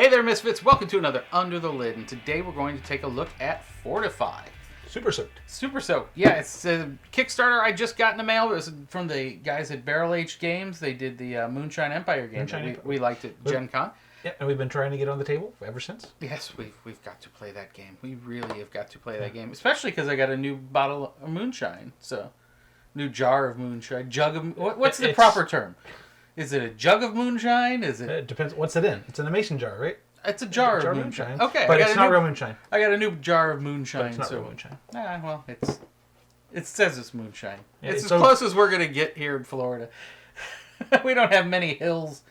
Hey there, Misfits. Welcome to another Under the Lid, and today we're going to take a look at Fortify. Super Soaked. Super Soaked. Yeah, it's a Kickstarter I just got in the mail. It was from the guys at Barrel Aged Games. They did the Moonshine Empire game. We liked it, Gen Con. Yeah, and we've been trying to get on the table ever since. Yes, we've got to play that game. We really have got to play that game, especially because I got a new bottle of moonshine. So, new jar of moonshine. Jug of... What's the proper term? Is it a jug of moonshine? Is it... It depends. What's it in? It's in a mason jar, right? It's a jar of moonshine. Okay, but it's not real moonshine. I got a new jar of moonshine. But it's not real moonshine. Well, it says it's moonshine. Yeah, it's as so close as we're gonna get here in Florida. We don't have many hills,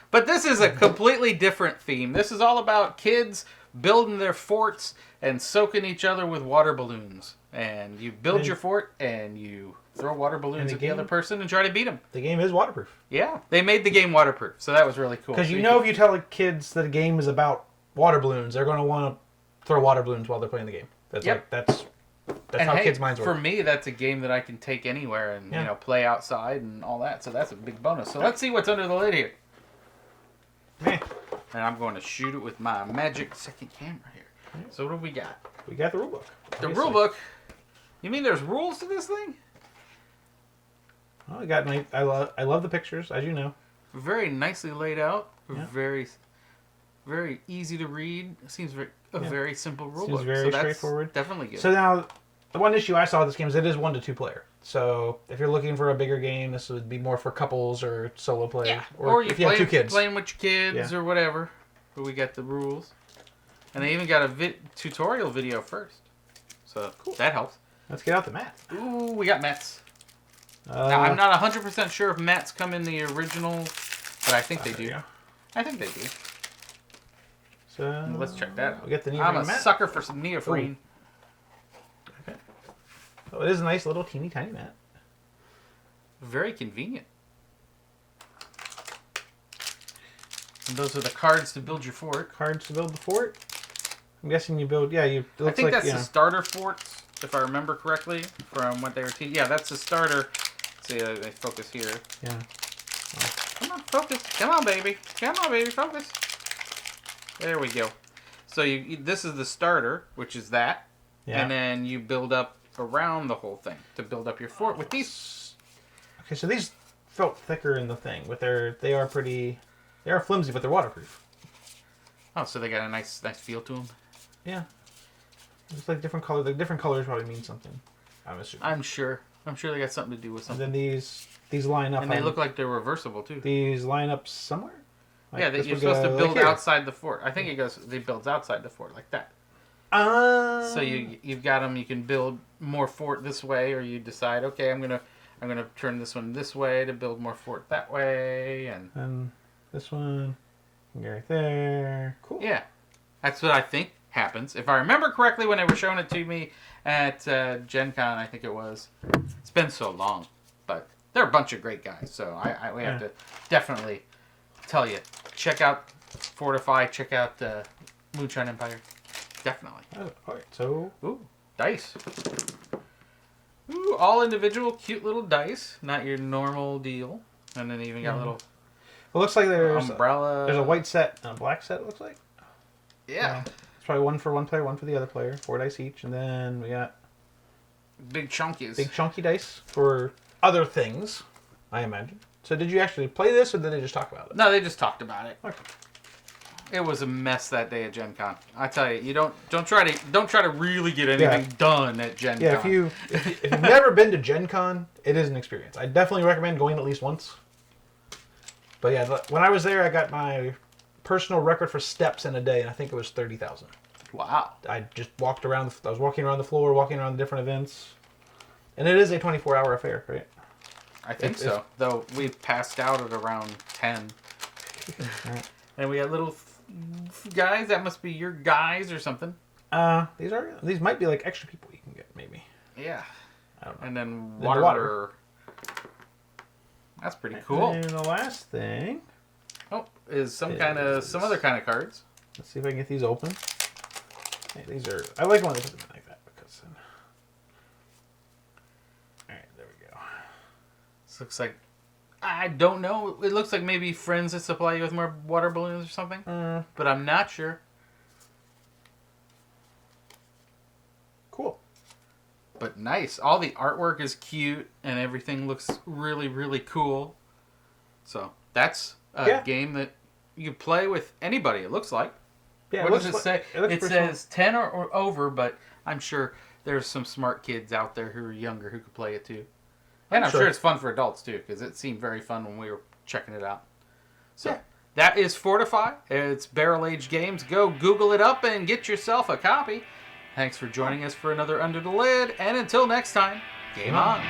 but this is a completely different theme. This is all about kids building their forts and soaking each other with water balloons. And you build your fort and you throw water balloons at the other person and try to beat them. The game is waterproof. Yeah, they made the game waterproof, so that was really cool. Because if you tell the kids that a game is about water balloons, they're going to want to throw water balloons while they're playing the game. That's that's how kids' minds work. For me, that's a game that I can take anywhere and play outside and all that. So that's a big bonus. So let's see what's under the lid here. And I'm going to shoot it with my magic second camera here. So what do we got? We got the rule book. The rule book. You mean there's rules to this thing? Oh, I love the pictures, as you know. Very nicely laid out. Yeah. Very, very easy to read. It seems very simple rule book. Seems very straightforward. Definitely good. So now, the one issue I saw with this game is it is 1 to 2 player. So if you're looking for a bigger game, this would be more for couples or solo play. Yeah. Or if you have 2 kids. Playing with your kids or whatever. But we got the rules. And they even got a tutorial video first. So cool. That helps. Let's get out the mat. Ooh, we got mats. Now, I'm not 100% sure if mats come in the original, but I think they do. Yeah. I think they do. So let's check that out. We'll get the neoprene I'm a sucker for some neoprene. Ooh. Okay. Oh, it is a nice little teeny tiny mat. Very convenient. And those are the cards to build your fort. Cards to build the fort. I'm guessing you build. Yeah, you. I think that's the starter forts, if I remember correctly, from what they were teaching. Yeah, that's the starter. See, they focus here. Yeah. Oh. Come on, focus. Come on, baby. Come on, baby, focus. There we go. So this is the starter, which is that. Yeah. And then you build up around the whole thing to build up your fort with these. Okay, so these felt thicker in the thing, but they are flimsy, but they're waterproof. Oh, so they got a nice feel to them. Yeah. It's like different colors. The different colors probably mean something. I'm assuming. I'm sure they got something to do with something. And then these line up. And they look like they're reversible too. These line up somewhere. Like yeah, you're supposed to build outside the fort. I think they builds outside the fort like that. So you've got them. You can build more fort this way, or you decide, okay, I'm gonna turn this one this way to build more fort that way, and this one, right there. Cool. Yeah, that's what I think happens. If I remember correctly, when they were showing it to me at Gen Con, I think it was. It's been so long, but they're a bunch of great guys, so we have to definitely tell you, check out Fortify, check out Moonshine Empire, definitely. Oh, all right, so dice. Ooh, all individual, cute little dice, not your normal deal, and then even got little. It looks like there's umbrella. There's a white set and a black set. It looks like. Yeah. It's probably one for one player, one for the other player. 4 dice each, and then we got big chunkies. Big chunky dice for other things, I imagine. So did you actually play this, or did they just talk about it? No, they just talked about it. Okay. It was a mess that day at Gen Con. I tell you, you don't try to really get anything done at Gen Con. Yeah, if you've never been to Gen Con, it is an experience. I definitely recommend going at least once. But yeah, when I was there, I got my personal record for steps in a day, and I think it was 30,000. Wow. I just walked around. I was walking around the floor, walking around the different events. And it is a 24-hour affair, right? I think so. Though we passed out at around 10. Right. And we got little guys. That must be your guys or something. These might be like extra people you can get, maybe. Yeah. I don't know. And then water. That's pretty cool. And the last thing is some other kind of cards. Let's see if I can get these open. Hey, I like when they put them in like that because. All right, there we go. This looks like I don't know. It looks like maybe friends that supply you with more water balloons or something. But I'm not sure. Cool. But nice. All the artwork is cute and everything looks really, really cool. So that's a game that you can play with anybody, it looks like. Yeah, What does it say? It says fun. 10 or over, but I'm sure there's some smart kids out there who are younger who could play it too. And I'm sure it's fun for adults too, because it seemed very fun when we were checking it out. So that is Fortify. It's Barrel Age Games. Go Google it up and get yourself a copy. Thanks for joining us for another Under the Lid. And until next time, game on.